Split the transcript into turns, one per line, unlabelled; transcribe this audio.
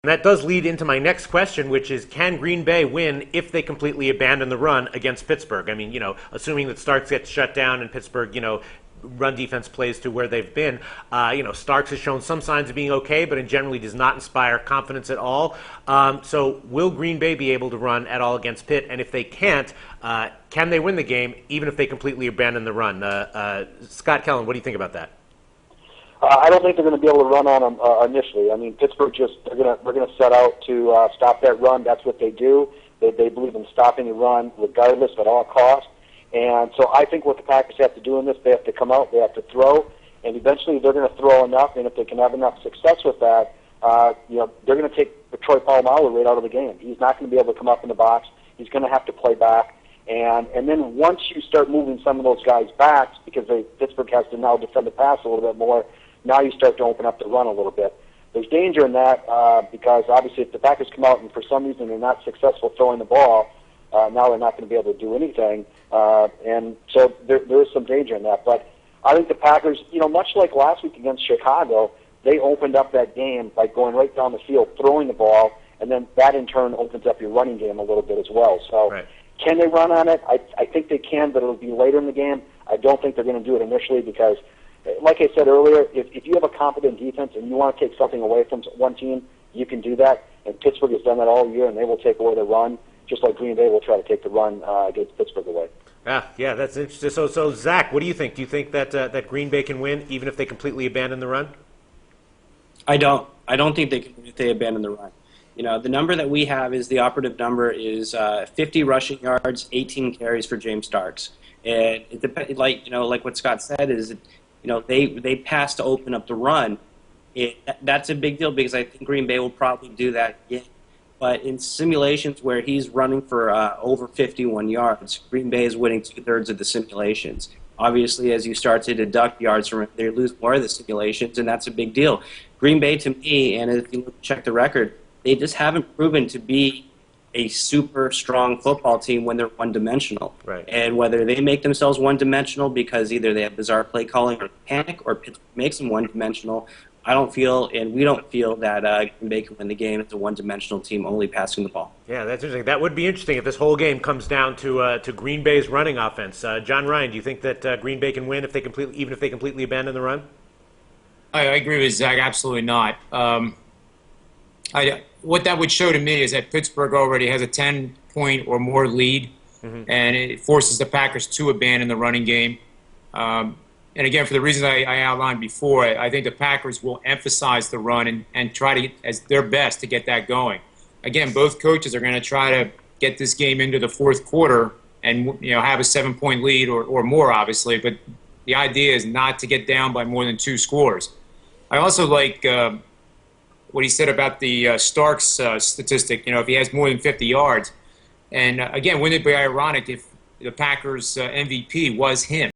And that does lead into my next question, which is, can Green Bay win if they completely abandon the run against Pittsburgh? I mean, assuming that Starks gets shut down and Pittsburgh, run defense plays to where they've been. Starks has shown some signs of being okay, but in generally does not inspire confidence at all. So will Green Bay be able to run at all against Pitt? And if they can't, can they win the game even if they completely abandon the run? Scott Kellen, what do you think about that?
I don't think they're going to be able to run on them initially. I mean, Pittsburgh they're going to set out to stop that run. That's what they do. They believe in stopping the run regardless at all costs. And so I think what the Packers have to do in this, they have to come out, they have to throw, and eventually they're going to throw enough. And if they can have enough success with that, they're going to take Troy Polamalu right out of the game. He's not going to be able to come up in the box. He's going to have to play back. And then once you start moving some of those guys back, because Pittsburgh has to now defend the pass a little bit more, now you start to open up the run a little bit. There's danger in that because obviously if the Packers come out and for some reason they're not successful throwing the ball, now they're not going to be able to do anything. And so there is some danger in that. But I think the Packers, much like last week against Chicago, they opened up that game by going right down the field, throwing the ball, and then that in turn opens up your running game a little bit as well. So
right.
Can they run on it? I think they can, but it'll be later in the game. I don't think they're going to do it initially because, like I said earlier, if you have a competent defense and you want to take something away from one team, you can do that. And Pittsburgh has done that all year, and they will take away the run, just like Green Bay will try to take the run against Pittsburgh away.
Yeah, that's interesting. So Zach, what do you think? Do you think that Green Bay can win even if they completely abandon the run?
I don't think they can if they abandon the run. The number that we have is the operative number is 50 rushing yards, 18 carries for James Starks. And it depends, like what Scott said is, they pass to open up the run. That's a big deal because I think Green Bay will probably do that again. But in simulations where he's running for over 51 yards, Green Bay is winning 2/3 of the simulations. Obviously, as you start to deduct yards from it, they lose more of the simulations, and that's a big deal. Green Bay, to me, and if you check the record, they just haven't proven to be a super strong football team when they're one-dimensional.
Right.
And whether they make themselves one-dimensional because either they have bizarre play calling or panic, or Pittsburgh makes them one-dimensional, I don't feel, and we don't feel that Green Bay can win the game as a one-dimensional team only passing the ball.
Yeah, that's interesting. That would be interesting if this whole game comes down to Green Bay's running offense. John Ryan, do you think that Green Bay can win even if they completely abandon the run?
I agree with Zach. Absolutely not. What that would show to me is that Pittsburgh already has a 10-point or more lead, and it forces the Packers to abandon the running game. And again, for the reasons I outlined before, I think the Packers will emphasize the run and try to get as their best to get that going. Again, both coaches are going to try to get this game into the fourth quarter and have a 7-point lead or more, obviously. But the idea is not to get down by more than 2 scores. I also like what he said about the Starks statistic. If he has more than 50 yards, and again, wouldn't it be ironic if the Packers MVP was him?